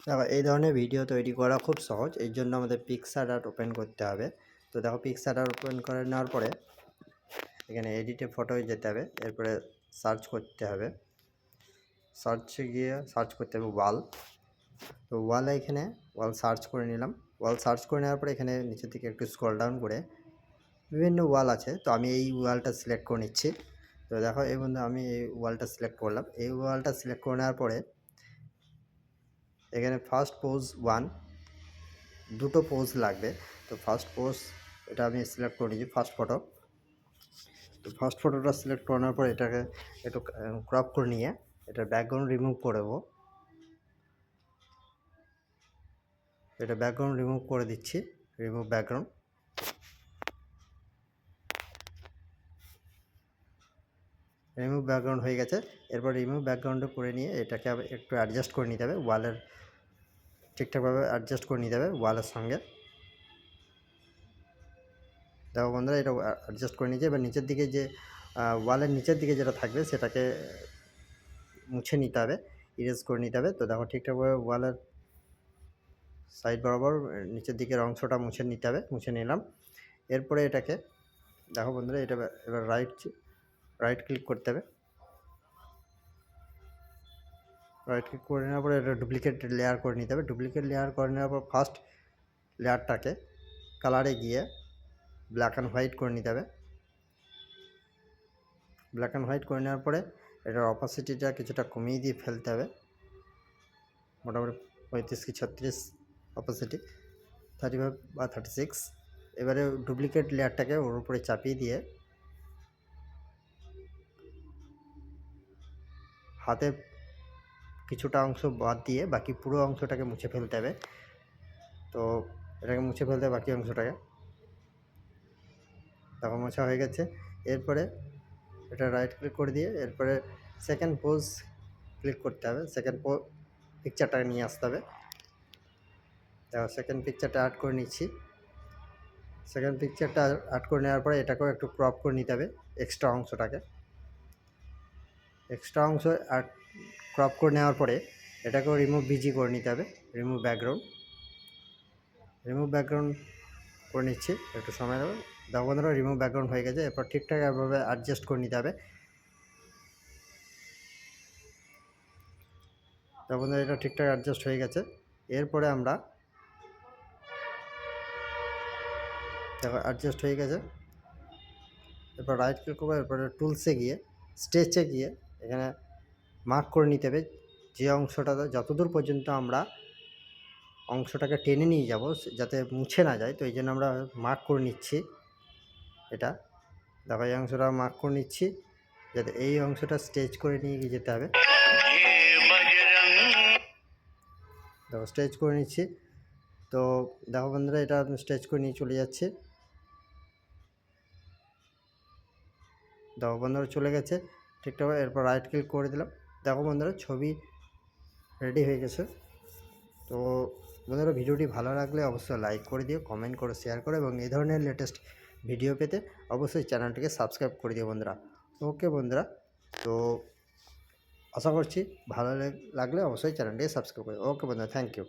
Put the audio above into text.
দেখো এই ধরনের ভিডিও তৈরি করা খুব সহজ, এই জন্য আমাদের পিক্সারআর্ট ওপেন করতে হবে। তো দেখো পিক্সারআর্ট ওপেন করে নেওয়ার পরে এখানে এডিটে ফটোয় যেতে হবে, এরপরে সার্চ করতে হবে, সার্চে গিয়ে সার্চ করতে হবে ওয়াল। তো ওয়ালে এখানে ওয়াল সার্চ করে নিলাম। ওয়াল সার্চ করে নেওয়ার পরে এখানে নিচের দিকে একটু স্ক্রল ডাউন করে বিভিন্ন ওয়াল আছে, তো আমি এই ওয়ালটা সিলেক্ট করে নিচ্ছি। তো দেখো এই বন্ধু আমি এই ওয়ালটা সিলেক্ট করলাম। এই ওয়ালটা সিলেক্ট করে নেওয়ার পরে এখানে ফার্স্ট পোজ 1, দুটো পোজ লাগবে। তো ফার্স্ট পোজ এটা আমি সিলেক্ট করে নিয়েছি, ফার্স্ট ফটো। তো ফার্স্ট ফটোটা সিলেক্ট করার পর এটাকে একটু ক্রপ করে নিয়ে এটার ব্যাকগ্রাউন্ড রিমুভ করে দেবো। এটা ব্যাকগ্রাউন্ড রিমুভ করে দিচ্ছি, রিমুভ ব্যাকগ্রাউন্ড। রিমুভ ব্যাকগ্রাউন্ড হয়ে গেছে। এরপর রিমুভ ব্যাকগ্রাউন্ডে করে নিয়ে এটাকে একটু অ্যাডজাস্ট করে নিতে হবে, ওয়ালের ঠিকঠাকভাবে অ্যাডজাস্ট করে নিতে হবে ওয়ালের সঙ্গে। দেখো বন্ধুরা এটা অ্যাডজাস্ট করে নিয়েছে। এবার নিচের দিকে যে ওয়ালের নিচের দিকে যেটা থাকবে সেটাকে মুছে নিতে হবে, ইরেজ করে নিতে হবে। তো দেখো ঠিকঠাকভাবে ওয়ালের সাইড বরাবর নিচের দিকের অংশটা মুছে নিতে হবে, মুছে নিলাম। এরপরে এটাকে দেখো বন্ধুরা এটা এবার রাইট ক্লিক করতে হবে। রাইট ক্লিক করে নেওয়ার পরে এটা ডুপ্লিকেট লেয়ার করে নিতে হবে। ডুপ্লিকেট লেয়ার করে নেওয়ার পর ফার্স্ট লেয়ারটাকে কালারে গিয়ে ব্ল্যাক অ্যান্ড হোয়াইট করে নিতে হবে। ব্ল্যাক অ্যান্ড হোয়াইট করে নেওয়ার পরে এটার অপাসিটিটা কিছুটা কমিয়ে দিয়ে ফেলতে হবে, মোটামুটি 35 কি 36 অপাসিটি, 35 বা 36। এবারে ডুপ্লিকেট লেয়ারটাকে ওর উপরে চাপিয়ে দিয়ে হাতে কিছুটা অংশ বাদ দিয়ে বাকি পুরো অংশটাকে মুছে ফেলতে হবে। তো এটাকে মুছে ফেলতে হবে বাকি অংশটাকে। দেখো মোছা হয়ে গেছে। এরপরে এটা রাইট ক্লিক করে দিয়ে এরপরে সেকেন্ড পোজ ক্লিক করতে হবে, সেকেন্ড পিকচারটাকে নিয়ে আসতে হবে। দেখো সেকেন্ড পিকচারটা অ্যাড করে নিচ্ছি। সেকেন্ড পিকচারটা অ্যাড করে নেওয়ার পরে এটাকেও একটু ক্রপ করে নিতে হবে, এক্সট্রা অংশটাকে। এক্সট্রা অংশ ক্রপ করে নেওয়ার পরে এটাকেও রিমুভ বিজি করে নিতে হবে, রিমুভ ব্যাকগ্রাউন্ড। রিমুভ ব্যাকগ্রাউন্ড করে নিচ্ছি, একটু সময় দেবো। দেখো বন্ধুরা রিমুভ ব্যাকগ্রাউন্ড হয়ে গেছে। এরপর ঠিকঠাক এভাবে অ্যাডজাস্ট করে নিতে হবে। দেখো বন্ধুরা এটা ঠিকঠাক অ্যাডজাস্ট হয়ে গেছে। এরপরে আমরা দেখো অ্যাডজাস্ট হয়ে গেছে। এরপর রাইট ক্লিক করবো, এরপরে টুলসে গিয়ে স্টেচে গিয়ে এখানে মার্ক করে নিতে হবে যে অংশটা যতদূর পর্যন্ত আমরা অংশটাকে টেনে নিয়ে যাব যাতে মুছে না যায়। তো এই জন্য আমরা মার্ক করে নিচ্ছি এটা। দেখো এই অংশটা মার্ক করে নিচ্ছি যাতে এই অংশটা স্টেচ করে নিয়ে গিয়ে যেতে হবে। দেখো স্টেচ করে নিচ্ছি। তো দেখো বন্ধুরা এটা স্টেচ করে নিয়ে চলে যাচ্ছে। দেখো বন্ধুরা চলে গেছে ঠিকঠাক। এরপর রাইট ক্লিক করে দিলাম। দেখো বন্ধুরা ছবি রেডি হয়ে গেছে। তো বন্ধুরা ভিডিওটি ভালো লাগলে অবশ্যই লাইক করে দিও, কমেন্ট করে শেয়ার করো এবং এই ধরনের লেটেস্ট ভিডিও পেতে অবশ্যই চ্যানেলটিকে সাবস্ক্রাইব করে দিও বন্ধুরা। ওকে বন্ধুরা, তো আশা করছি ভালো লাগলে অবশ্যই চ্যানেলটিকে সাবস্ক্রাইব করে। ওকে বন্ধুরা, থ্যাংক ইউ।